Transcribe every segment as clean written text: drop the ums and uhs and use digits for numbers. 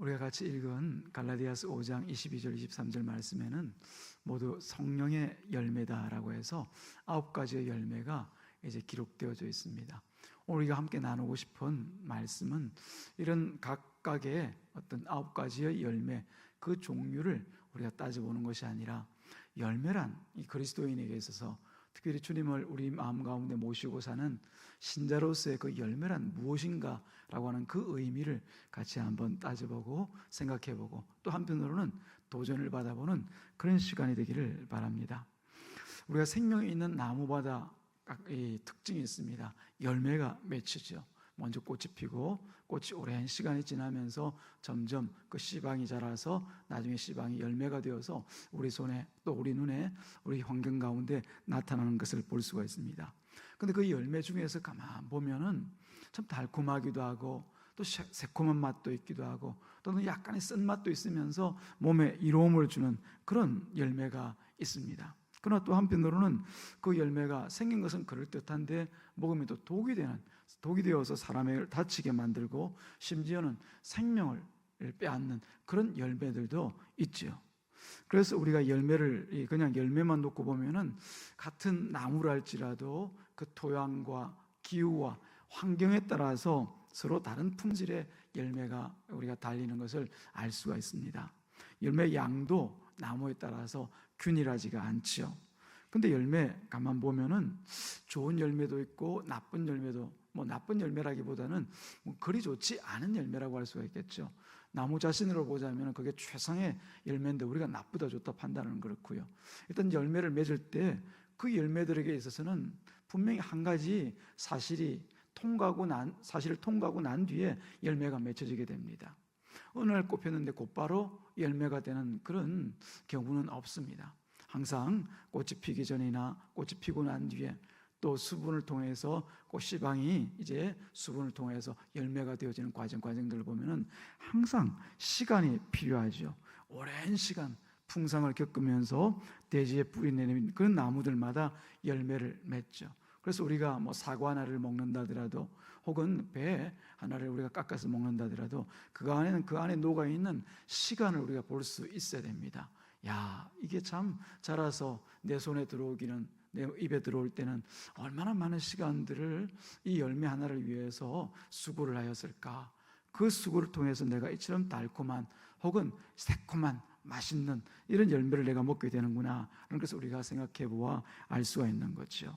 우리가 같이 읽은 갈라디아서 5장 22절 23절 말씀에는 모두 성령의 열매다라고 해서 9가지의 열매가 이제 기록되어져 있습니다. 오늘 우리가 함께 나누고 싶은 말씀은 이런 각각의 어떤 9가지의 열매, 그 종류를 우리가 따져보는 것이 아니라 열매란 이 그리스도인에게 있어서 특별히 주님을 우리 마음 가운데 모시고 사는 신자로서의 그 열매란 무엇인가 라고 하는 그 의미를 같이 한번 따져보고 생각해보고 또 한편으로는 도전을 받아보는 그런 시간이 되기를 바랍니다. 우리가 생명이 있는 나무마다 이 특징이 있습니다. 열매가 맺히죠. 먼저 꽃이 피고 꽃이 오랜 시간이 지나면서 점점 그 씨방이 자라서 나중에 씨방이 열매가 되어서 우리 손에 또 우리 눈에 우리 환경 가운데 나타나는 것을 볼 수가 있습니다. 그런데 그 열매 중에서 가만 보면은 참 달콤하기도 하고 또 새콤한 맛도 있기도 하고 또는 약간의 쓴맛도 있으면서 몸에 이로움을 주는 그런 열매가 있습니다. 그러나 또 한편으로는 그 열매가 생긴 것은 그럴듯한데 먹으면 또 독이 되어서 사람을 다치게 만들고 심지어는 생명을 빼앗는 그런 열매들도 있죠. 그래서 우리가 열매를 그냥 열매만 놓고 보면은 같은 나무랄지라도 그 토양과 기후와 환경에 따라서 서로 다른 품질의 열매가 우리가 달리는 것을 알 수가 있습니다. 열매 양도 나무에 따라서 균일하지가 않죠. 근데 열매 가만 보면은 좋은 열매도 있고 나쁜 열매도, 나쁜 열매라기보다는 그리 좋지 않은 열매라고 할 수가 있겠죠. 나무 자신으로 보자면 그게 최상의 열매인데 우리가 나쁘다 좋다 판단하는 그렇고요. 일단 열매를 맺을 때 그 열매들에게 있어서는 분명히 한 가지 사실을 통과하고 난 뒤에 열매가 맺혀지게 됩니다. 어느 날 꽃 폈는데 곧바로 열매가 되는 그런 경우는 없습니다. 항상 꽃이 피기 전이나 꽃이 피고 난 뒤에 또 수분을 통해서 꽃씨방이 이제 수분을 통해서 열매가 되어지는 과정들을 보면은 항상 시간이 필요하죠. 오랜 시간 풍상을 겪으면서 대지에 뿌리 내리는 그런 나무들마다 열매를 맺죠. 그래서 우리가 사과 하나를 먹는다더라도 혹은 배 하나를 우리가 깎아서 먹는다더라도 그 안에 녹아 있는 시간을 우리가 볼 수 있어야 됩니다. 야, 이게 참 자라서 내 손에 들어오기는, 내 입에 들어올 때는 얼마나 많은 시간들을 이 열매 하나를 위해서 수고를 하였을까. 그 수고를 통해서 내가 이처럼 달콤한 혹은 새콤한 맛있는 이런 열매를 내가 먹게 되는구나, 그런 것을 우리가 생각해 보아 알 수가 있는 거죠.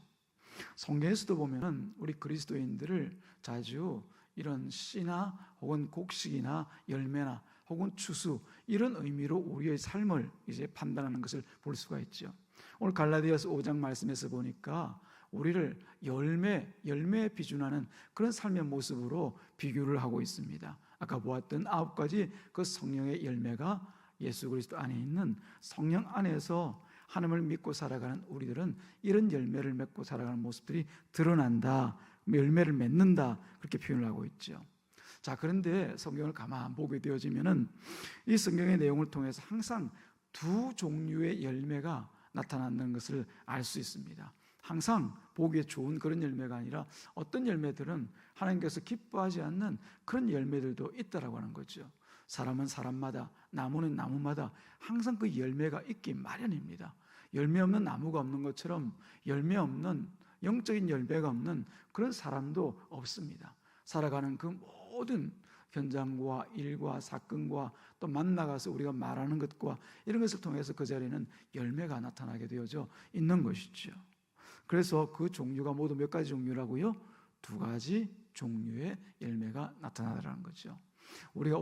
성경에서도 보면은 우리 그리스도인들을 자주 이런 씨나 혹은 곡식이나 열매나 혹은 추수 이런 의미로 우리의 삶을 이제 판단하는 것을 볼 수가 있죠. 오늘 갈라디아서 5장 말씀에서 보니까 우리를 열매에 비준하는 그런 삶의 모습으로 비교를 하고 있습니다. 아까 보았던 9가지 그 성령의 열매가 예수 그리스도 안에 있는 성령 안에서 하나님을 믿고 살아가는 우리들은 이런 열매를 맺고 살아가는 모습들이 드러난다, 열매를 맺는다, 그렇게 표현을 하고 있죠. 자, 그런데 성경을 가만 보게 되어지면은 이 성경의 내용을 통해서 항상 두 종류의 열매가 나타나는 것을 알 수 있습니다. 항상 보기에 좋은 그런 열매가 아니라 어떤 열매들은 하나님께서 기뻐하지 않는 그런 열매들도 있다라고 하는 거죠. 사람은 사람마다, 나무는 나무마다 항상 그 열매가 있기 마련입니다. 열매 없는 나무가 없는 것처럼 열매 없는, 영적인 열매가 없는 그런 사람도 없습니다. 살아가는 그 모든 현장과 일과 사건과 또 만나가서 우리가 말하는 것과 이런 것을 통해서 그 자리에는 열매가 나타나게 되어져 있는 것이죠. 그래서 그 종류가 모두 몇 가지 종류라고요? 2가지 종류의 열매가 나타나더라는 거죠. 우리가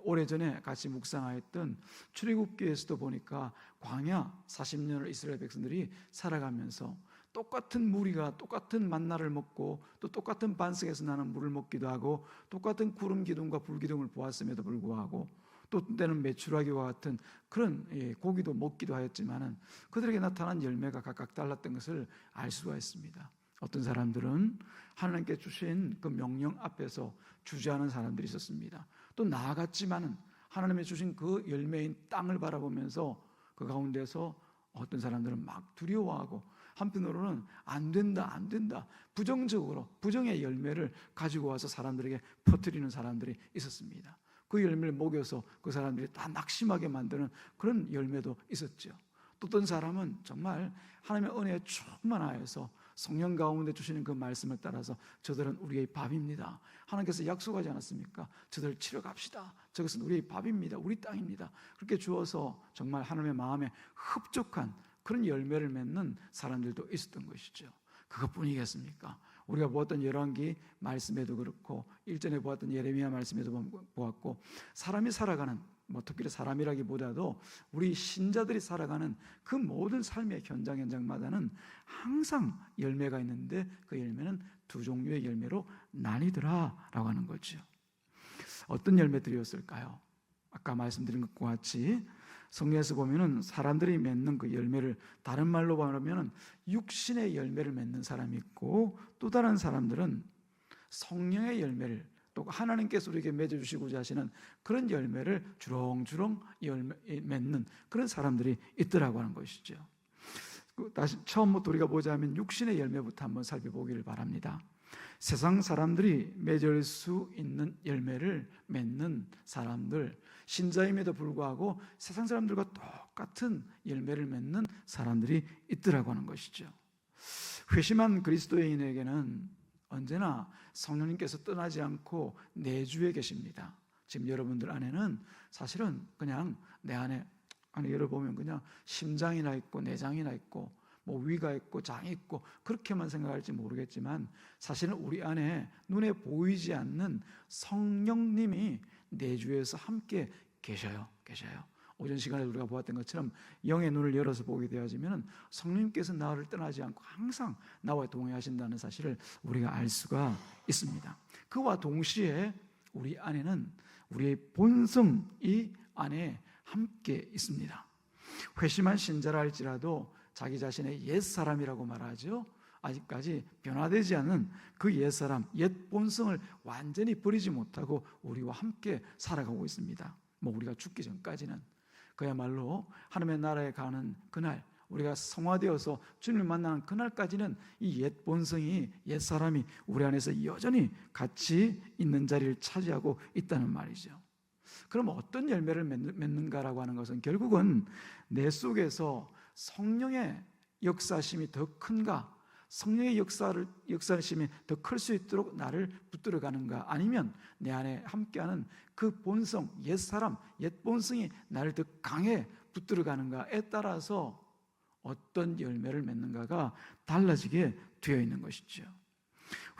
오래전에 같이 묵상하였던 출애굽기에서도 보니까 광야 40년을 이스라엘 백성들이 살아가면서 똑같은 무리가 똑같은 만나를 먹고 또 똑같은 반석에서 나는 물을 먹기도 하고 똑같은 구름 기둥과 불 기둥을 보았음에도 불구하고 또 때는 메추라기와 같은 그런 고기도 먹기도 하였지만은 그들에게 나타난 열매가 각각 달랐던 것을 알 수가 있습니다. 어떤 사람들은 하나님께 주신 그 명령 앞에서 주저하는 사람들이 있었습니다. 또 나아갔지만은 하나님이 주신 그 열매인 땅을 바라보면서 그 가운데서 어떤 사람들은 막 두려워하고 한편으로는 안 된다 부정적으로 부정의 열매를 가지고 와서 사람들에게 퍼뜨리는 사람들이 있었습니다. 그 열매를 먹여서 그 사람들이 다 낙심하게 만드는 그런 열매도 있었죠. 또 어떤 사람은 정말 하나님의 은혜에 충만하여서 성령 가운데 주시는 그 말씀을 따라서 저들은 우리의 밥입니다. 하나님께서 약속하지 않았습니까? 저들 치러 갑시다. 저것은 우리의 밥입니다. 우리 땅입니다. 그렇게 주어서 정말 하나님의 마음에 흡족한 그런 열매를 맺는 사람들도 있었던 것이죠. 그것뿐이겠습니까? 우리가 보았던 열왕기 말씀에도 그렇고 일전에 보았던 예레미야 말씀에도 보았고, 사람이 살아가는, 특별히 사람이라기보다도 우리 신자들이 살아가는 그 모든 삶의 현장마다는 항상 열매가 있는데, 그 열매는 두 종류의 열매로 나뉘더라라고 하는 거죠. 어떤 열매들이었을까요? 아까 말씀드린 것과 같이 성경에서 보면은 사람들이 맺는 그 열매를 다른 말로 말하면은 육신의 열매를 맺는 사람이 있고, 또 다른 사람들은 성령의 열매를, 또 하나님께서 우리에게 맺어주시고자 하시는 그런 열매를 주렁주렁 맺는 그런 사람들이 있더라고 하는 것이죠. 다시 처음부터 우리가 보자면 육신의 열매부터 한번 살펴보기를 바랍니다. 세상 사람들이 맺을 수 있는 열매를 맺는 사람들, 신자임에도 불구하고 세상 사람들과 똑같은 열매를 맺는 사람들이 있더라고 하는 것이죠. 회심한 그리스도인에게는 언제나 성령님께서 떠나지 않고 내주에 계십니다. 지금 여러분들 안에는 사실은 그냥 내 안에 열어보면 그냥 심장이나 있고 내장이나 있고 위가 있고 장이 있고 그렇게만 생각할지 모르겠지만, 사실은 우리 안에 눈에 보이지 않는 성령님이 내주에서 함께 계셔요. 오전 시간에 우리가 보았던 것처럼 영의 눈을 열어서 보게 되어지면 성령님께서 나를 떠나지 않고 항상 나와 동행하신다는 사실을 우리가 알 수가 있습니다. 그와 동시에 우리 안에는 우리의 본성이 안에 함께 있습니다. 회심한 신자라 할지라도 자기 자신의 옛사람이라고 말하죠. 아직까지 변화되지 않은 그 옛사람, 옛 본성을 완전히 버리지 못하고 우리와 함께 살아가고 있습니다. 우리가 죽기 전까지는, 그야말로 하나님의 나라에 가는 그날, 우리가 성화되어서 주님을 만나는 그날까지는 이 옛 본성이, 옛 사람이 우리 안에서 여전히 같이 있는 자리를 차지하고 있다는 말이죠. 그럼 어떤 열매를 맺는가라고 하는 것은 결국은 내 속에서 성령의 역사심이 더 큰가, 성령의 역사심이 더 클 수 있도록 나를 붙들어가는가, 아니면 내 안에 함께하는 그 본성, 옛사람, 옛 본성이 나를 더 강해 붙들어가는가에 따라서 어떤 열매를 맺는가가 달라지게 되어 있는 것이죠.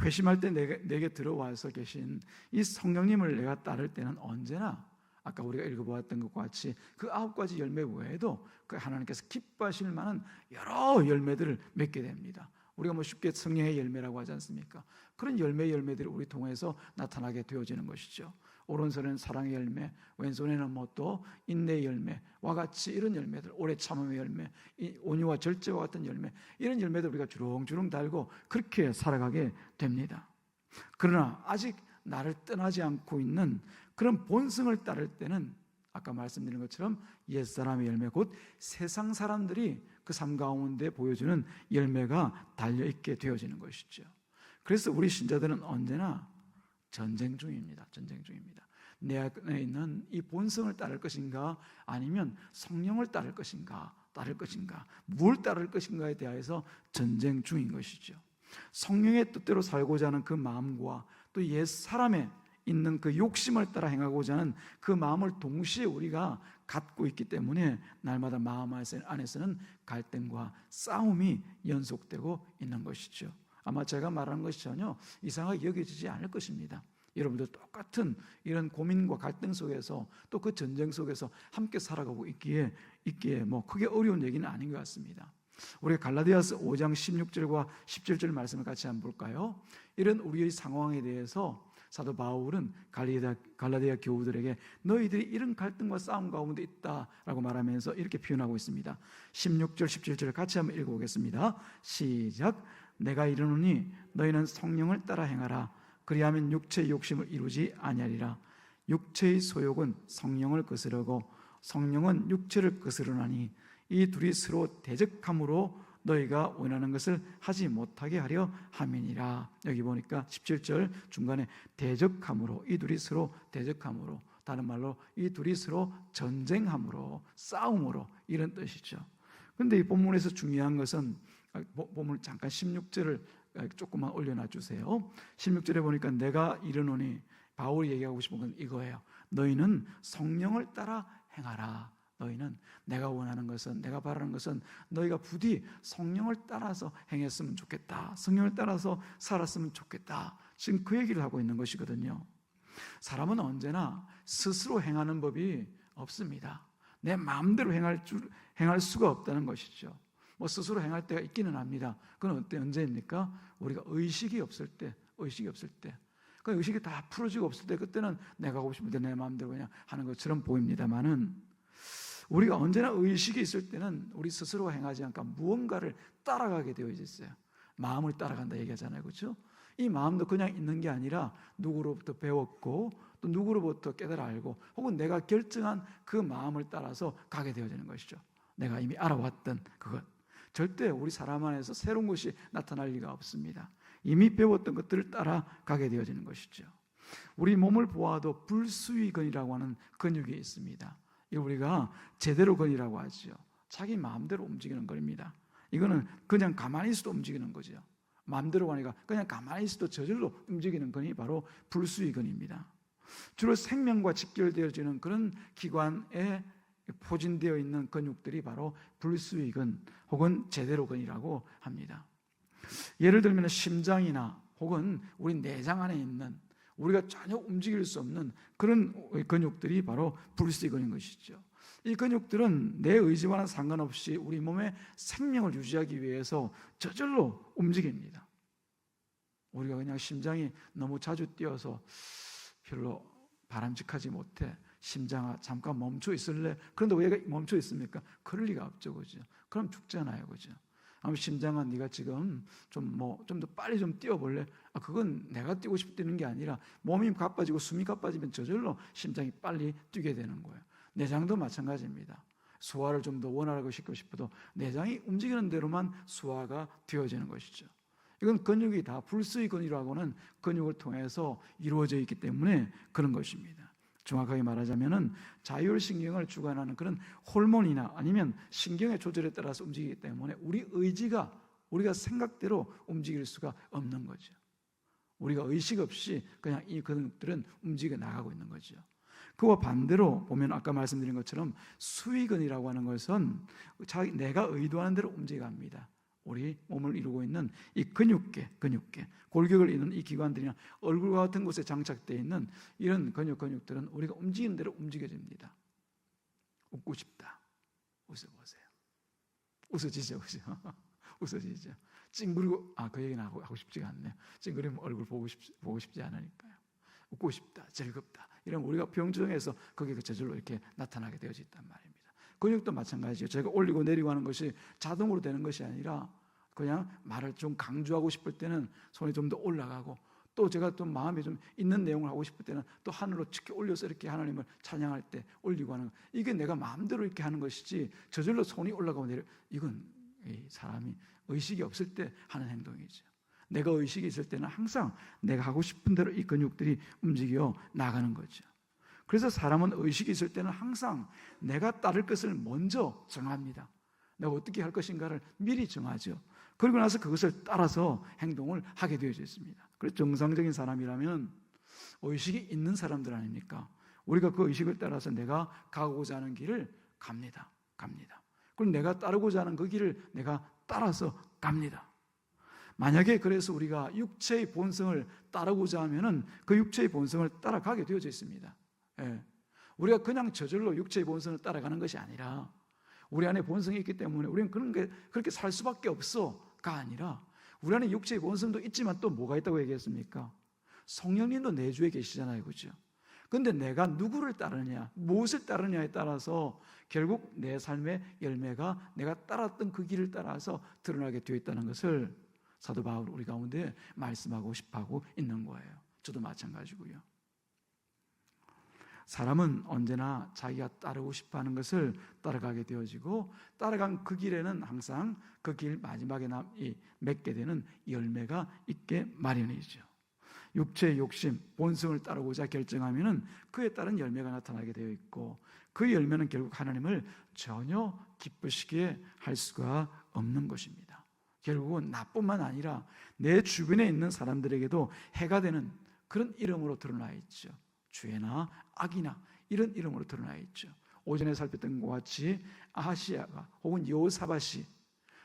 회심할 때 내게 들어와서 계신 이 성령님을 내가 따를 때는 언제나 아까 우리가 읽어보았던 것과 같이 그 9가지 열매 외에도 그 하나님께서 기뻐하실 만한 여러 열매들을 맺게 됩니다. 우리가 쉽게 성령의 열매라고 하지 않습니까? 그런 열매들이 우리 통해서 나타나게 되어지는 것이죠. 오른손에는 사랑의 열매, 왼손에는 또 인내의 열매와 같이 이런 열매들, 오래 참음의 열매, 온유와 절제와 같은 열매, 이런 열매들 우리가 주렁주렁 달고 그렇게 살아가게 됩니다. 그러나 아직 나를 떠나지 않고 있는 그런 본성을 따를 때는 아까 말씀드린 것처럼 옛사람의 열매, 곧 세상 사람들이 그 삶 가운데 보여주는 열매가 달려있게 되어지는 것이죠. 그래서 우리 신자들은 언제나 전쟁 중입니다. 내 안에 있는 이 본성을 따를 것인가, 아니면 성령을 따를 것인가, 뭘 따를 것인가에 대해서 전쟁 중인 것이죠. 성령의 뜻대로 살고자 하는 그 마음과 또 옛 사람의 있는 그 욕심을 따라 행하고자 하는 그 마음을 동시에 우리가 갖고 있기 때문에 날마다 마음 안에서는 갈등과 싸움이 연속되고 있는 것이죠. 아마 제가 말하는 것이 전혀 이상하게 여겨지지 않을 것입니다. 여러분들 똑같은 이런 고민과 갈등 속에서 또 그 전쟁 속에서 함께 살아가고 있기에 크게 어려운 얘기는 아닌 것 같습니다. 우리 갈라디아서 5장 16절과 17절 말씀을 같이 한번 볼까요? 이런 우리의 상황에 대해서 사도 바울은 갈라디아 교우들에게 너희들이 이런 갈등과 싸움 가운데 있다라고 말하면서 이렇게 표현하고 있습니다. 16절 17절 같이 한번 읽어보겠습니다. 시작. 내가 이르노니 너희는 성령을 따라 행하라. 그리하면 육체의 욕심을 이루지 아니하리라. 육체의 소욕은 성령을 거스르고 성령은 육체를 거스르나니 이 둘이 서로 대적함으로 너희가 원하는 것을 하지 못하게 하려 함이니라. 여기 보니까 17절 중간에 대적함으로, 이 둘이 서로 대적함으로, 다른 말로 이 둘이 서로 전쟁함으로, 싸움으로, 이런 뜻이죠. 그런데 이 본문에서 중요한 것은, 본문 잠깐 16절을 조금만 올려놔 주세요. 16절에 보니까 내가 이르노니, 바울이 얘기하고 싶은 건 이거예요. 너희는 성령을 따라 행하라. 너희는 내가 원하는 것은, 내가 바라는 것은 너희가 부디 성령을 따라서 행했으면 좋겠다. 성령을 따라서 살았으면 좋겠다. 지금 그 얘기를 하고 있는 것이거든요. 사람은 언제나 스스로 행하는 법이 없습니다. 내 마음대로 행할 수가 없다는 것이죠. 뭐 스스로 행할 때가 있기는 합니다. 그건 언제입니까? 우리가 의식이 없을 때, 그 의식이 다 풀어지고 없을 때, 그때는 내가 하고 싶은데 내 마음대로 그냥 하는 것처럼 보입니다만은, 우리가 언제나 의식이 있을 때는 우리 스스로 행하지 않고 무언가를 따라가게 되어 있어요. 마음을 따라간다 얘기하잖아요, 그렇죠? 이 마음도 그냥 있는 게 아니라 누구로부터 배웠고 또 누구로부터 깨달아 알고, 혹은 내가 결정한 그 마음을 따라서 가게 되어지는 것이죠. 내가 이미 알아왔던 그것. 절대 우리 사람 안에서 새로운 것이 나타날 리가 없습니다. 이미 배웠던 것들을 따라가게 되어지는 것이죠. 우리 몸을 보아도 불수의근이라고 하는 근육이 있습니다. 이거 우리가 제대로근이라고 하죠. 자기 마음대로 움직이는 근입니다. 이거는 그냥 가만히 있어도 움직이는 거죠. 마음대로 가니까 그냥 가만히 있어도 저절로 움직이는 근이 바로 불수의근입니다. 주로 생명과 직결되어지는 그런 기관에 포진되어 있는 근육들이 바로 불수의근 혹은 제대로근이라고 합니다. 예를 들면 심장이나 혹은 우리 내장 안에 있는, 우리가 전혀 움직일 수 없는 그런 근육들이 바로 불수의근인 것이죠. 이 근육들은 내 의지와는 상관없이 우리 몸의 생명을 유지하기 위해서 저절로 움직입니다. 우리가 그냥 심장이 너무 자주 뛰어서 별로 바람직하지 못해, 심장아 잠깐 멈춰 있을래? 그런데 왜 멈춰 있습니까? 그럴 리가 없죠, 그죠? 그럼 죽잖아요, 그죠? 아무 심장아, 네가 지금 좀 더 빨리 좀 뛰어볼래? 그건 내가 뛰고 싶어 뛰는 게 아니라 몸이 가빠지고 숨이 가빠지면 저절로 심장이 빨리 뛰게 되는 거예요. 내장도 마찬가지입니다. 소화를 좀 더 원활하게 시키고 싶어도 내장이 움직이는 대로만 소화가 되어지는 것이죠. 이건 근육이 다 불수의근이라고 하는 근육을 통해서 이루어져 있기 때문에 그런 것입니다. 정확하게 말하자면은 자율신경을 주관하는 그런 호르몬이나 아니면 신경의 조절에 따라서 움직이기 때문에 우리 의지가, 우리가 생각대로 움직일 수가 없는 거죠. 우리가 의식 없이 그냥 이 근육들은 움직여 나가고 있는 거죠. 그와 반대로 보면 아까 말씀드린 것처럼 수의근이라고 하는 것은 내가 의도하는 대로 움직여갑니다. 우리 몸을 이루고 있는 이 근육계, 골격을 이루는 이 기관들이나 얼굴과 같은 곳에 장착되어 있는 이런 근육들은 우리가 움직이는 대로 움직여집니다. 웃고 싶다. 웃어보세요. 웃어지죠, 그죠? 웃어지죠. 찡그리고, 그 얘기는 하고 싶지가 않네요. 찡그리면 얼굴 보고 싶지 않으니까요. 웃고 싶다, 즐겁다. 이런 우리가 병정에서 그게 저절로 이렇게 나타나게 되어져 있단 말입니다. 근육도 마찬가지예요. 제가 올리고 내리고 하는 것이 자동으로 되는 것이 아니라 그냥 말을 좀 강조하고 싶을 때는 손이 좀 더 올라가고, 또 제가 또 마음에 좀 있는 내용을 하고 싶을 때는 또 하늘로 치켜 올려서 이렇게 하나님을 찬양할 때 올리고 하는, 이게 내가 마음대로 이렇게 하는 것이지 저절로 손이 올라가고 내려, 이건 사람이 의식이 없을 때 하는 행동이죠. 내가 의식이 있을 때는 항상 내가 하고 싶은 대로 이 근육들이 움직여 나가는 거죠. 그래서 사람은 의식이 있을 때는 항상 내가 따를 것을 먼저 정합니다. 내가 어떻게 할 것인가를 미리 정하죠. 그리고 나서 그것을 따라서 행동을 하게 되어져 있습니다. 그래서 정상적인 사람이라면 의식이 있는 사람들 아닙니까? 우리가 그 의식을 따라서 내가 가고자 하는 길을 갑니다. 그리고 내가 따르고자 하는 그 길을 내가 따라서 갑니다. 만약에 그래서 우리가 육체의 본성을 따르고자 하면은 그 육체의 본성을 따라가게 되어져 있습니다. 우리가 그냥 저절로 육체의 본성을 따라가는 것이 아니라 우리 안에 본성이 있기 때문에 우리는 그렇게 살 수밖에 없어가 아니라, 우리 안에 육체의 본성도 있지만 또 뭐가 있다고 얘기했습니까? 성령님도 내주에 계시잖아요, 그렇죠? 그런데 내가 누구를 따르냐, 무엇을 따르냐에 따라서 결국 내 삶의 열매가 내가 따랐던 그 길을 따라서 드러나게 되어 있다는 것을 사도 바울 우리 가운데 말씀하고 싶어하고 있는 거예요. 저도 마찬가지고요. 사람은 언제나 자기가 따르고 싶어하는 것을 따라가게 되어지고 따라간 그 길에는 항상 그 길 마지막에 맺게 되는 열매가 있게 마련이죠. 육체의 욕심, 본성을 따르고자 결정하면은 그에 따른 열매가 나타나게 되어 있고 그 열매는 결국 하나님을 전혀 기쁘시게 할 수가 없는 것입니다. 결국은 나뿐만 아니라 내 주변에 있는 사람들에게도 해가 되는 그런 이름으로 드러나 있죠. 죄나 악이나 이런 이름으로 드러나 있죠. 오전에 살폈던 것과 같이 아하시야가 혹은 여호사밧이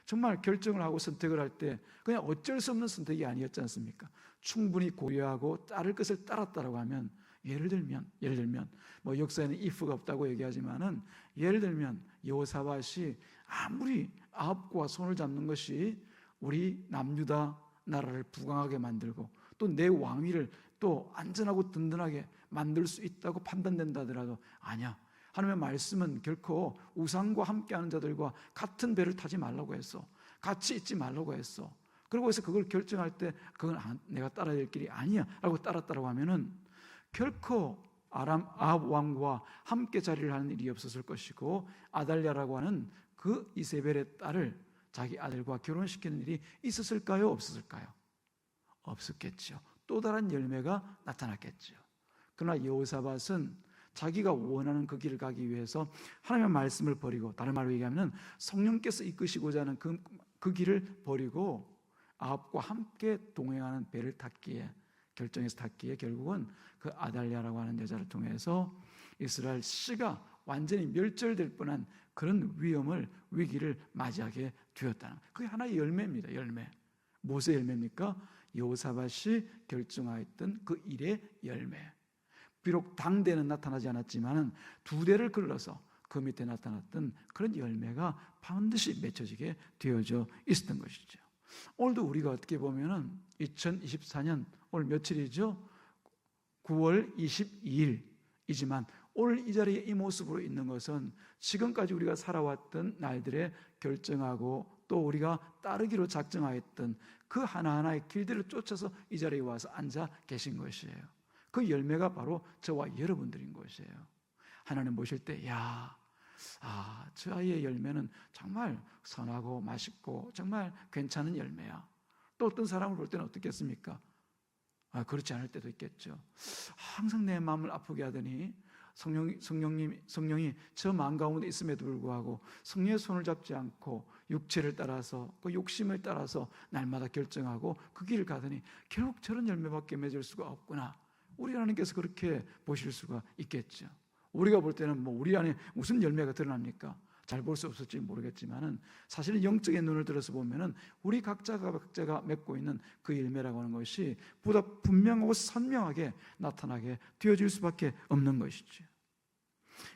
정말 결정을 하고 선택을 할 때 그냥 어쩔 수 없는 선택이 아니었지 않습니까? 충분히 고려하고 따를 것을 따랐다고 하면 예를 들면 뭐 역사에는 if가 없다고 얘기하지만은 예를 들면 여호사밧이 아무리 아합과 손을 잡는 것이 우리 남유다 나라를 부강하게 만들고 또 내 왕위를 또 안전하고 든든하게 만들 수 있다고 판단된다 하더라도 아니야. 하나님의 말씀은 결코 우상과 함께하는 자들과 같은 배를 타지 말라고 했어. 같이 있지 말라고 했어. 그리고 해서 그걸 결정할 때 그건 내가 따라야 될 길이 아니야 라고 따랐다고 하면은 결코 아합 왕과 함께 자리를 하는 일이 없었을 것이고 아달랴라고 하는 그 이세벨의 딸을 자기 아들과 결혼시키는 일이 있었을까요? 없었을까요? 없었겠죠. 또 다른 열매가 나타났겠죠. 그러나 여호사밧은 자기가 원하는 그 길을 가기 위해서 하나님의 말씀을 버리고 다른 말로 얘기하면 성령께서 이끄시고자 하는 그 길을 버리고 아합과 함께 동행하는 배를 탔기에 결정해서 탔기에 결국은 그 아달랴라고 하는 여자를 통해서 이스라엘 씨가 완전히 멸절될 뻔한 그런 위기를 맞이하게 되었다는 그게 하나의 열매입니다. 열매. 무엇의 열매입니까? 여호사밧이 결정하였던 그 일의 열매. 비록 당대는 나타나지 않았지만 두 대를 걸러서 그 밑에 나타났던 그런 열매가 반드시 맺혀지게 되어져 있었던 것이죠. 오늘도 우리가 어떻게 보면은 2024년 오늘 며칠이죠? 9월 22일이지만 오늘 이 자리에 이 모습으로 있는 것은 지금까지 우리가 살아왔던 날들에 결정하고 또 우리가 따르기로 작정하였던 그 하나하나의 길들을 쫓아서 이 자리에 와서 앉아 계신 것이에요. 그 열매가 바로 저와 여러분들인 것이에요. 하나님 보실 때 저 아이의 열매는 정말 선하고 맛있고 정말 괜찮은 열매야. 또 어떤 사람을 볼 때는 어떻겠습니까? 그렇지 않을 때도 있겠죠. 항상 내 마음을 아프게 하더니 성령이 저 마음 가운데 있음에도 불구하고 성령의 손을 잡지 않고 육체를 따라서 그 욕심을 따라서 날마다 결정하고 그 길을 가더니 결국 저런 열매밖에 맺을 수가 없구나. 우리 하나님께서 그렇게 보실 수가 있겠죠. 우리가 볼 때는 우리 안에 무슨 열매가 드러납니까? 잘 볼 수 없을지 모르겠지만은 사실은 영적인 눈을 들어서 보면은 우리 각자가 맺고 있는 그 열매라고 하는 것이 보다 분명하고 선명하게 나타나게 되어질 수밖에 없는 것이죠.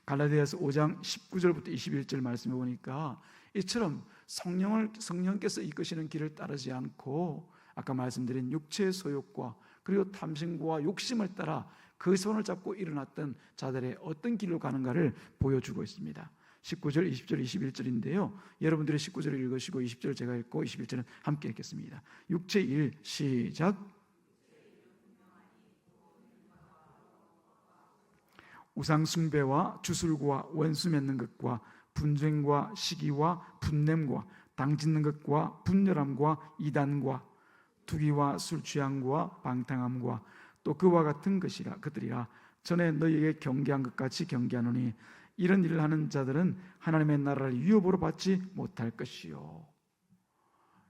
갈라디아서 5장 19절부터 21절 말씀해 보니까 이처럼 성령께서 이끄시는 길을 따르지 않고 아까 말씀드린 육체의 소욕과 그리고 탐심과 욕심을 따라 그 손을 잡고 일어났던 자들의 어떤 길로 가는가를 보여주고 있습니다. 19절, 20절, 21절인데요. 여러분들이 19절을 읽으시고 20절 제가 읽고 21절은 함께 읽겠습니다. 육체 1 시작. 우상 숭배와 주술과 원수 맺는 것과 분쟁과 시기와 분냄과 당짓는 것과 분열함과 이단과 투기와 술 취함과 방탕함과 또 그와 같은 것들이라 전에 너희에게 경계한 것 같이 경계하노니 이런 일을 하는 자들은 하나님의 나라를 유업으로 받지 못할 것이요.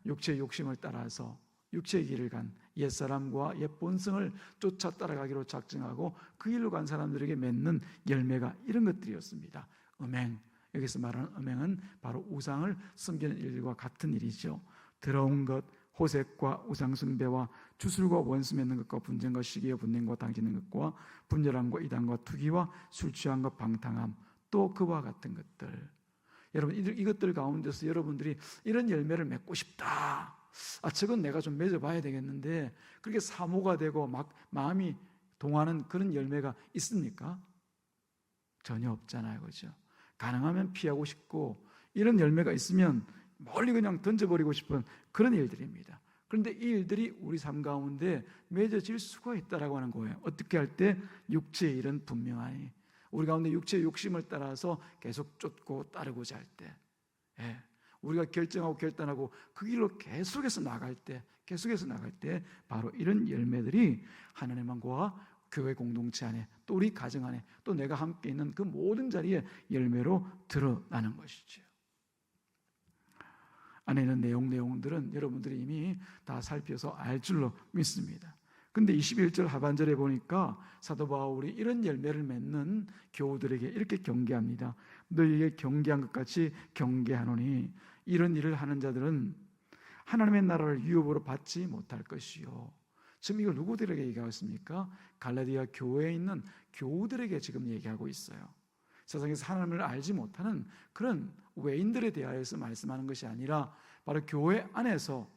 육체의 욕심을 따라서 육체의 길을 간 옛사람과 옛 본성을 쫓아 따라가기로 작정하고 그 길로 간 사람들에게 맺는 열매가 이런 것들이었습니다. 음행, 여기서 말하는 음행은 바로 우상을 섬기는 일과 같은 일이죠. 더러운 것, 호색과 우상숭배와 주술과 원수 맺는 것과 분쟁과 시기와 분냄과 당짓는 것과 분열함과 이단과 투기와 술취함과 방탕함 또 그와 같은 것들. 여러분 이것들 가운데서 여러분들이 이런 열매를 맺고 싶다. 저건 내가 좀 맺어봐야 되겠는데 그렇게 사모가 되고 막 마음이 동하는 그런 열매가 있습니까? 전혀 없잖아요, 그렇죠? 가능하면 피하고 싶고 이런 열매가 있으면 멀리 그냥 던져버리고 싶은 그런 일들입니다. 그런데 이 일들이 우리 삶 가운데 맺어질 수가 있다라고 하는 거예요. 어떻게 할 때? 육체의 일은 분명하니 우리 가운데 육체의 욕심을 따라서 계속 쫓고 따르고자 할 때, 우리가 결정하고 결단하고 그 길로 계속해서 나갈 때 바로 이런 열매들이 하나님의 만과 교회 공동체 안에, 또 우리 가정 안에, 또 내가 함께 있는 그 모든 자리에 열매로 드러나는 것이죠. 안에 있는 내용들은 여러분들이 이미 다 살펴서 알 줄로 믿습니다. 근데 21절 하반절에 보니까 사도 바울이 이런 열매를 맺는 교우들에게 이렇게 경계합니다. 너희에게 경계한 것 같이 경계하노니 이런 일을 하는 자들은 하나님의 나라를 유업으로 받지 못할 것이요. 지금 이걸 누구들에게 얘기하고 있습니까? 갈라디아 교회에 있는 교우들에게 지금 얘기하고 있어요. 세상에서 하나님을 알지 못하는 그런 외인들에 대하여서 말씀하는 것이 아니라 바로 교회 안에서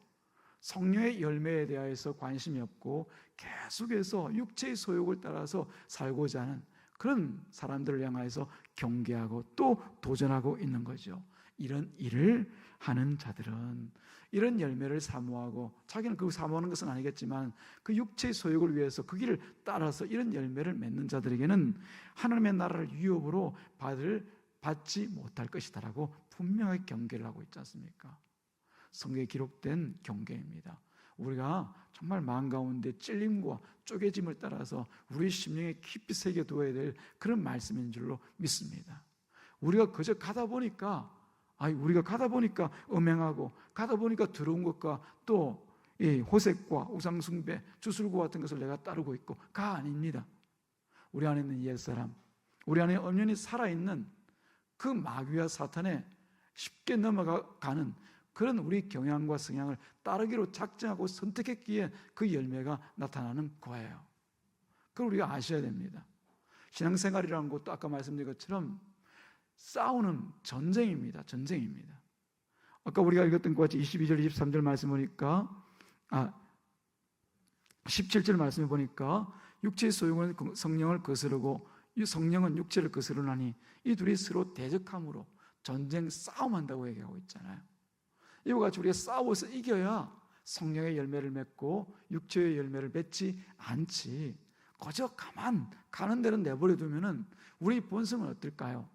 성령의 열매에 대하여서 관심이 없고 계속해서 육체의 소욕을 따라서 살고자 하는 그런 사람들을 향하여서 경계하고 또 도전하고 있는 거죠. 이런 일을 하는 자들은 이런 열매를 사모하고, 자기는 그 사모하는 것은 아니겠지만 그 육체의 소욕을 위해서 그 길을 따라서 이런 열매를 맺는 자들에게는 하나님의 나라를 유업으로 받지 못할 것이다라고 분명하게 경계를 하고 있지 않습니까? 성경에 기록된 경계입니다. 우리가 정말 마음 가운데 찔림과 쪼개짐을 따라서 우리 심령에 깊이 새겨두어야 될 그런 말씀인 줄로 믿습니다. 우리가 그저 가다 보니까 음행하고 가다 보니까 들어온 것과 또 호색과 우상숭배, 주술고 같은 것을 내가 따르고 있고가 아닙니다. 우리 안에 있는 옛사람, 우리 안에 엄연히 살아있는 그 마귀와 사탄에 쉽게 넘어가는 그런 우리 경향과 성향을 따르기로 작정하고 선택했기에 그 열매가 나타나는 거예요. 그걸 우리가 아셔야 됩니다. 신앙생활이라는 것도 아까 말씀드린 것처럼 싸우는 전쟁입니다. 아까 우리가 읽었던 것 같이 22절, 23절 말씀 보니까 17절 말씀을 보니까 육체의 소용은 성령을 거스르고 이 성령은 육체를 거스르나니 이 둘이 서로 대적함으로 전쟁 싸움한다고 얘기하고 있잖아요. 이와 같이 우리가 싸워서 이겨야 성령의 열매를 맺고 육체의 열매를 맺지 않지, 거저 가만 가는 대로 내버려 두면은 우리 본성은 어떨까요?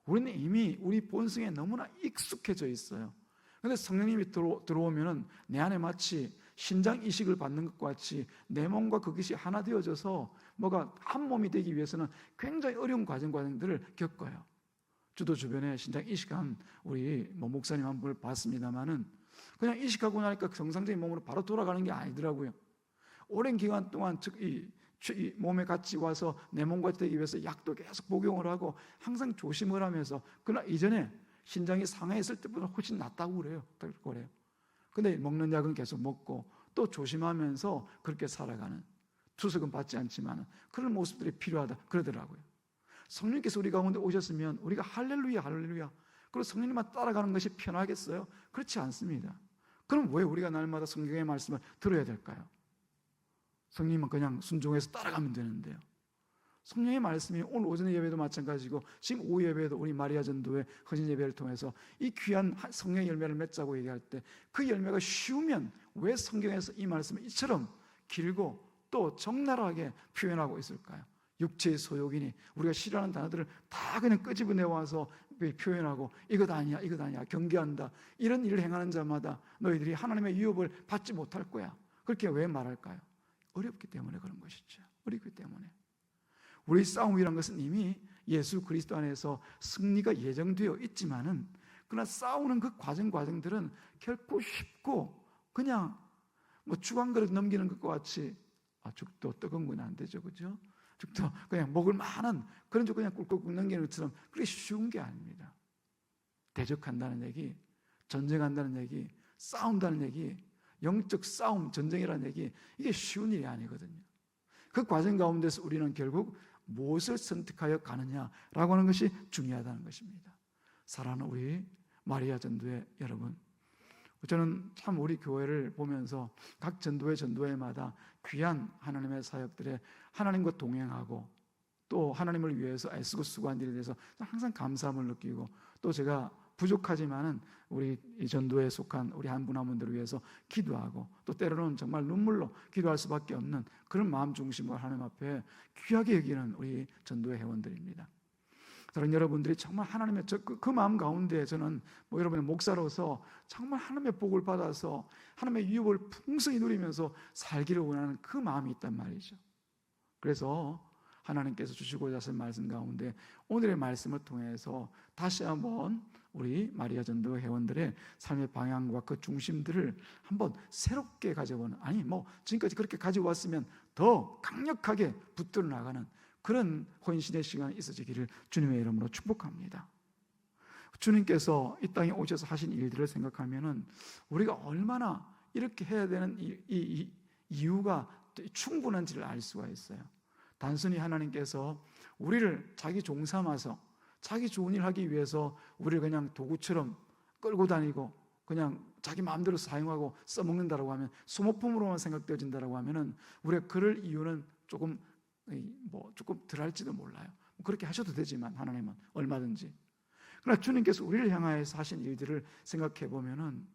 우리는 이미 우리 본성에 너무나 익숙해져 있어요. 그런데 성령님이 들어오면은 내 안에 마치 신장 이식을 받는 것과 같이 내 몸과 그것이 하나 되어져서 뭐가 한 몸이 되기 위해서는 굉장히 어려운 과정들을 겪어요. 저도 주변에 신장 이식한 우리 목사님 한 분을 봤습니다만은 그냥 이식하고 나니까 정상적인 몸으로 바로 돌아가는 게 아니더라고요. 오랜 기간 동안 이 몸에 같이 와서 내 몸과 되기 위해서 약도 계속 복용을 하고 항상 조심을 하면서, 그러나 이전에 신장이 상해했을 때보다 훨씬 낫다고 그래요. 근데 먹는 약은 계속 먹고 또 조심하면서 그렇게 살아가는, 투석은 받지 않지만 그런 모습들이 필요하다 그러더라고요. 성령께서 우리 가운데 오셨으면 우리가 할렐루야 그리고 성령님만 따라가는 것이 편하겠어요? 그렇지 않습니다. 그럼 왜 우리가 날마다 성경의 말씀을 들어야 될까요? 성령님은 그냥 순종해서 따라가면 되는데요. 성령의 말씀이 오늘 오전 예배도 마찬가지고 지금 오후 예배도 우리 마리아 전도회 헌신 예배를 통해서 이 귀한 성령의 열매를 맺자고 얘기할 때 그 열매가 쉬우면 왜 성경에서 이 말씀을 이처럼 길고 또 적나라하게 표현하고 있을까요? 육체의 소욕이니 우리가 싫어하는 단어들을 다 그냥 끄집어내와서 표현하고 이것 아니야 경계한다. 이런 일을 행하는 자마다 너희들이 하나님의 유업을 받지 못할 거야. 그렇게 왜 말할까요? 어렵기 때문에 그런 것이죠. 어렵기 때문에. 우리 싸움이란 것은 이미 예수 그리스도 안에서 승리가 예정되어 있지만은, 그러나 싸우는 그 과정들은 결코 쉽고 그냥 죽 한 그릇 넘기는 것과 같이 죽도 뜨거운 건 안 되죠, 그죠? 죽도 그냥 먹을 만한 그런 죽 그냥 꿀꺽 넘기는 것처럼 그렇게 쉬운 게 아닙니다. 대적한다는 얘기, 전쟁한다는 얘기, 싸운다는 얘기, 영적 싸움, 전쟁이라는 얘기, 이게 쉬운 일이 아니거든요. 그 과정 가운데서 우리는 결국 무엇을 선택하여 가느냐라고 하는 것이 중요하다는 것입니다. 사랑하는 우리 마리아 전도회 여러분, 저는 참 우리 교회를 보면서 각 전도회마다 귀한 하나님의 사역들에 하나님과 동행하고 또 하나님을 위해서 애쓰고 수고한 일에 대해서 항상 감사함을 느끼고, 또 제가 부족하지만은 우리 이 전도에 속한 우리 한 분 한 분들을 위해서 기도하고, 또 때로는 정말 눈물로 기도할 수밖에 없는 그런 마음 중심으로 하나님 앞에 귀하게 여기는 우리 전도의 회원들입니다. 저는 여러분들이 정말 하나님의 그 마음 가운데 저는 여러분의 목사로서 정말 하나님의 복을 받아서 하나님의 유업을 풍성히 누리면서 살기를 원하는 그 마음이 있단 말이죠. 그래서 하나님께서 주시고자 하신 말씀 가운데 오늘의 말씀을 통해서 다시 한번 우리 마리아 전도 회원들의 삶의 방향과 그 중심들을 한번 새롭게 가져보는, 지금까지 그렇게 가져왔으면 더 강력하게 붙들어 나가는 그런 헌신의 시간이 있어지기를 주님의 이름으로 축복합니다. 주님께서 이 땅에 오셔서 하신 일들을 생각하면은 우리가 얼마나 이렇게 해야 되는 이 이유가 충분한지를 알 수가 있어요. 단순히 하나님께서 우리를 자기 종 삼아서 자기 좋은 일 하기 위해서 우리를 그냥 도구처럼 끌고 다니고 그냥 자기 마음대로 사용하고 써먹는다라고 하면, 소모품으로만 생각되어진다라고 하면은 우리가 그럴 이유는 조금 덜할지도 몰라요. 그렇게 하셔도 되지만 하나님은 얼마든지. 그러나 주님께서 우리를 향하여서 하신 일들을 생각해 보면은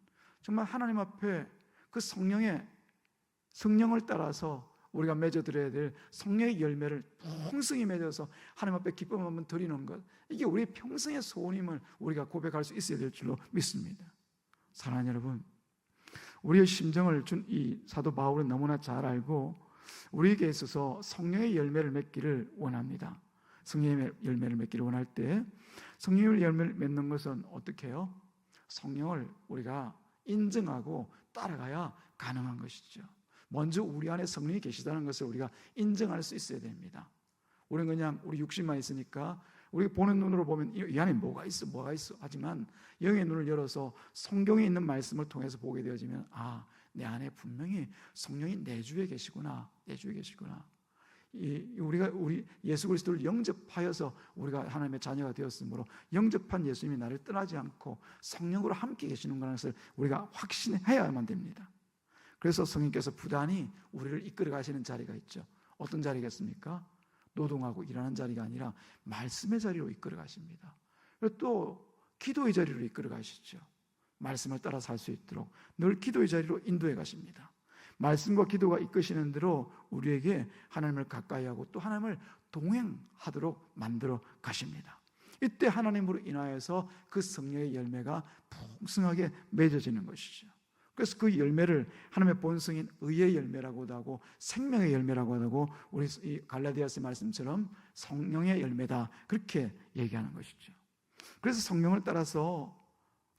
정말 하나님 앞에 그 성령을 따라서 우리가 맺어드려야 될 성령의 열매를 풍성히 맺어서 하나님 앞에 기쁨 한번 드리는 것, 이게 우리의 평생의 소원임을 우리가 고백할 수 있어야 될 줄로 믿습니다. 사랑하는 여러분, 우리의 심정을 준 이 사도 바울은 너무나 잘 알고 우리에게 있어서 성령의 열매를 맺기를 원합니다. 성령의 열매를 맺기를 원할 때 성령의 열매를 맺는 것은 어떻게 해요? 성령을 우리가 인정하고 따라가야 가능한 것이죠. 먼저 우리 안에 성령이 계시다는 것을 우리가 인정할 수 있어야 됩니다. 우리는 그냥 우리 육신만 있으니까 우리가 보는 눈으로 보면 이 안에 뭐가 있어 하지만 영의 눈을 열어서 성경에 있는 말씀을 통해서 보게 되어지면, 내 안에 분명히 성령이 내주에 계시구나. 우리 예수 그리스도를 영접하여서 우리가 하나님의 자녀가 되었으므로 영접한 예수님이 나를 떠나지 않고 성령으로 함께 계시는 것을 우리가 확신해야만 됩니다. 그래서 성령께서 부단히 우리를 이끌어 가시는 자리가 있죠. 어떤 자리겠습니까? 노동하고 일하는 자리가 아니라 말씀의 자리로 이끌어 가십니다. 그리고 또 기도의 자리로 이끌어 가시죠. 말씀을 따라 살 수 있도록 늘 기도의 자리로 인도해 가십니다. 말씀과 기도가 이끄시는 대로 우리에게 하나님을 가까이 하고 또 하나님을 동행하도록 만들어 가십니다. 이때 하나님으로 인하여서 그 성령의 열매가 풍성하게 맺어지는 것이죠. 그래서 그 열매를 하나님의 본성인 의의 열매라고도 하고 생명의 열매라고도 하고 우리 이 갈라디아서 말씀처럼 성령의 열매다, 그렇게 얘기하는 것이죠. 그래서 성령을 따라서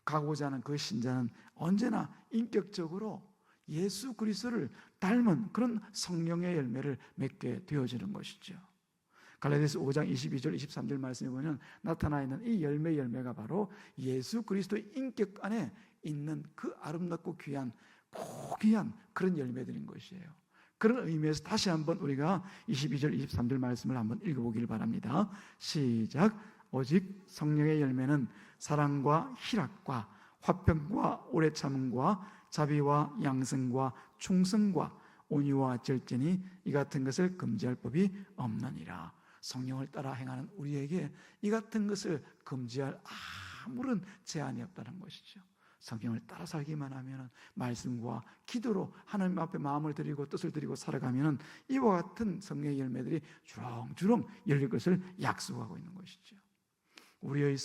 가고자 하는 그 신자는 언제나 인격적으로 예수 그리스도를 닮은 그런 성령의 열매를 맺게 되어지는 것이죠. 갈라디아서 5장 22절 23절 말씀에 보면 나타나 있는 이 열매가 바로 예수 그리스도의 인격 안에 있는 그 아름답고 귀한 고귀한 그런 열매들인 것이에요. 그런 의미에서 다시 한번 우리가 22절 23절 말씀을 한번 읽어보길 바랍니다. 시작. 오직 성령의 열매는 사랑과 희락과 화평과 오래 참음과 자비와 양성과 충성과 온유와 절제니 이 같은 것을 금지할 법이 없느니라. 성령을 따라 행하는 우리에게 이 같은 것을 금지할 아무런 제한이 없다는 것이죠. 성경을 따라 살기만 하면, 말씀과 기도로 하나님 앞에 마음을 드리고 뜻을 드리고 살아가면 이와 같은 성령의 열매들이 주렁주렁 열릴 것을 약속하고 있는 것이죠. 우리의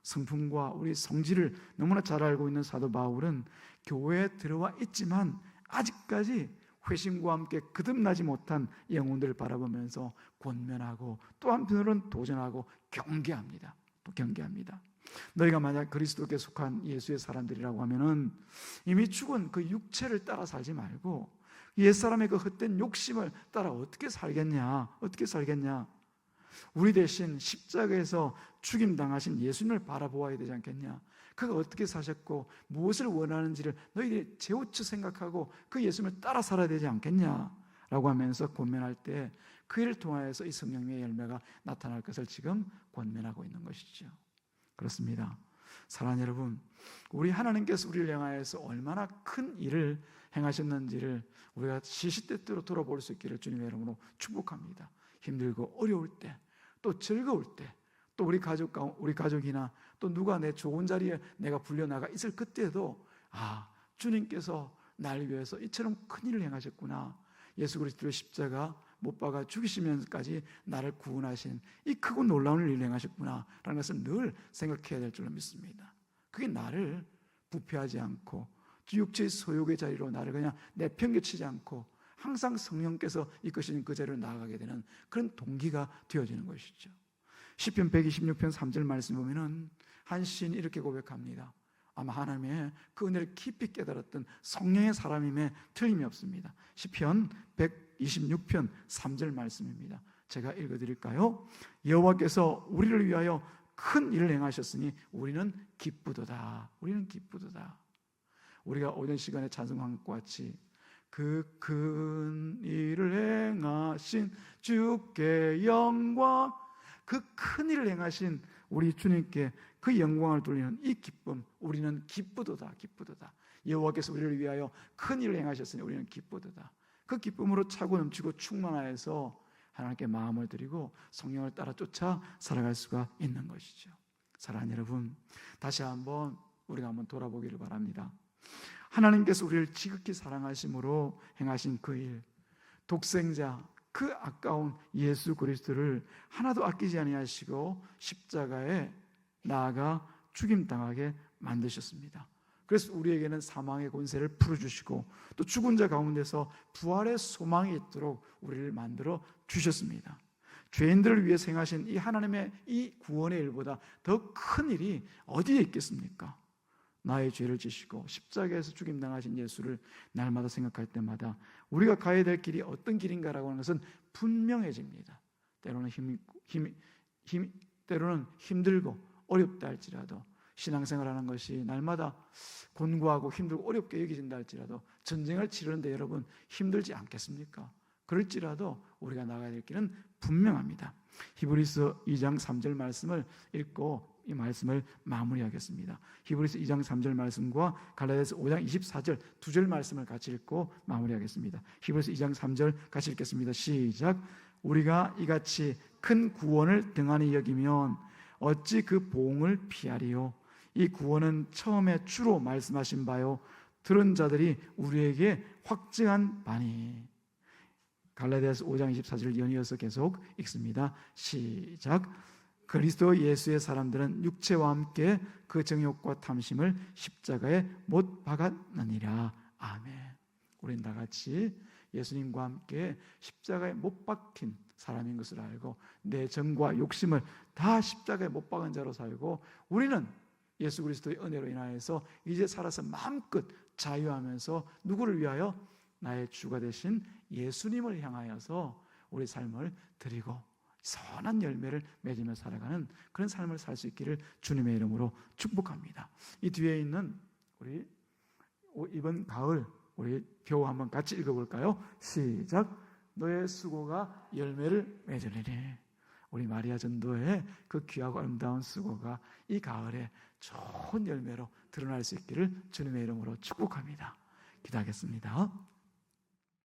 성품과 우리 성질을 너무나 잘 알고 있는 사도 바울은 교회에 들어와 있지만 아직까지 회심과 함께 거듭나지 못한 영혼들을 바라보면서 권면하고 또 한편으로는 도전하고 경계합니다. 너희가 만약 그리스도께 속한 예수의 사람들이라고 하면은 이미 죽은 그 육체를 따라 살지 말고 옛사람의 그 헛된 욕심을 따라 어떻게 살겠냐? 우리 대신 십자가에서 죽임당하신 예수님을 바라보아야 되지 않겠냐? 그가 어떻게 사셨고 무엇을 원하는지를 너희들이 재우쳐 생각하고 그 예수님을 따라 살아야 되지 않겠냐? 라고 하면서 권면할 때 그 일을 통하여서 이 성령의 열매가 나타날 것을 지금 권면하고 있는 것이죠. 그렇습니다. 사랑하는 여러분, 우리 하나님께서 우리를 향하여서 얼마나 큰 일을 행하셨는지를 우리가 시시때때로 돌아볼 수 있기를 주님의 이름으로 축복합니다. 힘들고 어려울 때, 또 즐거울 때, 또 우리 가족이나 또 누가 내 좋은 자리에 내가 불려나가 있을 그때도 주님께서 날 위해서 이처럼 큰 일을 행하셨구나. 예수 그리스도의 십자가 못 박아 죽이시면서까지 나를 구원하신 이 크고 놀라운 일을 행하셨구나 라는 것을 늘 생각해야 될 줄로 믿습니다. 그게 나를 부패하지 않고 육체의 소욕의 자리로 나를 그냥 내팽개치지 않고 항상 성령께서 이끄시는 그 자리로 나아가게 되는 그런 동기가 되어지는 것이죠. 시편 126편 3절 말씀 보면은 한 시인이 이렇게 고백합니다. 아마 하나님의 그 은혜를 깊이 깨달았던 성령의 사람임에 틀림이 없습니다. 시편 126편 3절 말씀입니다. 제가 읽어드릴까요? 여호와께서 우리를 위하여 큰 일을 행하셨으니 우리는 기쁘도다. 우리는 기쁘도다. 우리가 오전 시간에 찬송한 것 같이 그 큰 일을 행하신 주께 영광, 그 큰 일을 행하신 우리 주님께 그 영광을 돌리는 이 기쁨, 우리는 기쁘도다. 기쁘도다. 여호와께서 우리를 위하여 큰 일을 행하셨으니 우리는 기쁘도다. 그 기쁨으로 차고 넘치고 충만하여서 하나님께 마음을 드리고 성령을 따라 쫓아 살아갈 수가 있는 것이죠. 사랑하는 여러분, 다시 한번 우리가 한번 돌아보기를 바랍니다. 하나님께서 우리를 지극히 사랑하심으로 행하신 그 일, 독생자 그 아까운 예수 그리스도를 하나도 아끼지 아니하시고 십자가에 나아가 죽임당하게 만드셨습니다. 그래서 우리에게는 사망의 권세를 풀어주시고 또 죽은 자 가운데서 부활의 소망이 있도록 우리를 만들어 주셨습니다. 죄인들을 위해 행하신 이 하나님의 이 구원의 일보다 더 큰 일이 어디에 있겠습니까? 나의 죄를 지시고 십자가에서 죽임당하신 예수를 날마다 생각할 때마다 우리가 가야 될 길이 어떤 길인가라고 하는 것은 분명해집니다. 때로는 때로는 힘들고 어렵다 할지라도, 신앙생활하는 것이 날마다 곤고하고 힘들고 어렵게 여겨진다 할지라도 전쟁을 치르는데 여러분 힘들지 않겠습니까? 그럴지라도 우리가 나가야 될 길은 분명합니다. 히브리서 2장 3절 말씀을 읽고 이 말씀을 마무리하겠습니다. 히브리서 2장 3절 말씀과 갈라디아서 5장 24절 두 절 말씀을 같이 읽고 마무리하겠습니다. 히브리서 2장 3절 같이 읽겠습니다. 시작. 우리가 이같이 큰 구원을 등한히 여기면 어찌 그 보응을 피하리요? 이 구원은 처음에 주로 말씀하신 바요 들은 자들이 우리에게 확증한 바니. 갈라디아서 5장 24절을 연이어서 계속 읽습니다. 시작. 그리스도 예수의 사람들은 육체와 함께 그 정욕과 탐심을 십자가에 못 박았느니라. 아멘. 우린 다 같이 예수님과 함께 십자가에 못 박힌 사람인 것을 알고 내 정과 욕심을 다 십자가에 못 박은 자로 살고 우리는 예수 그리스도의 은혜로 인하여서 이제 살아서 마음껏 자유하면서 누구를 위하여? 나의 주가 되신 예수님을 향하여서 우리 삶을 드리고 선한 열매를 맺으며 살아가는 그런 삶을 살 수 있기를 주님의 이름으로 축복합니다. 이 뒤에 있는 우리 이번 가을 우리 교우 한번 같이 읽어볼까요? 시작. 너의 수고가 열매를 맺으리니. 우리 마리아 전도의 그 귀하고 아름다운 수고가 이 가을에 좋은 열매로 드러날 수 있기를 주님의 이름으로 축복합니다. 기도하겠습니다.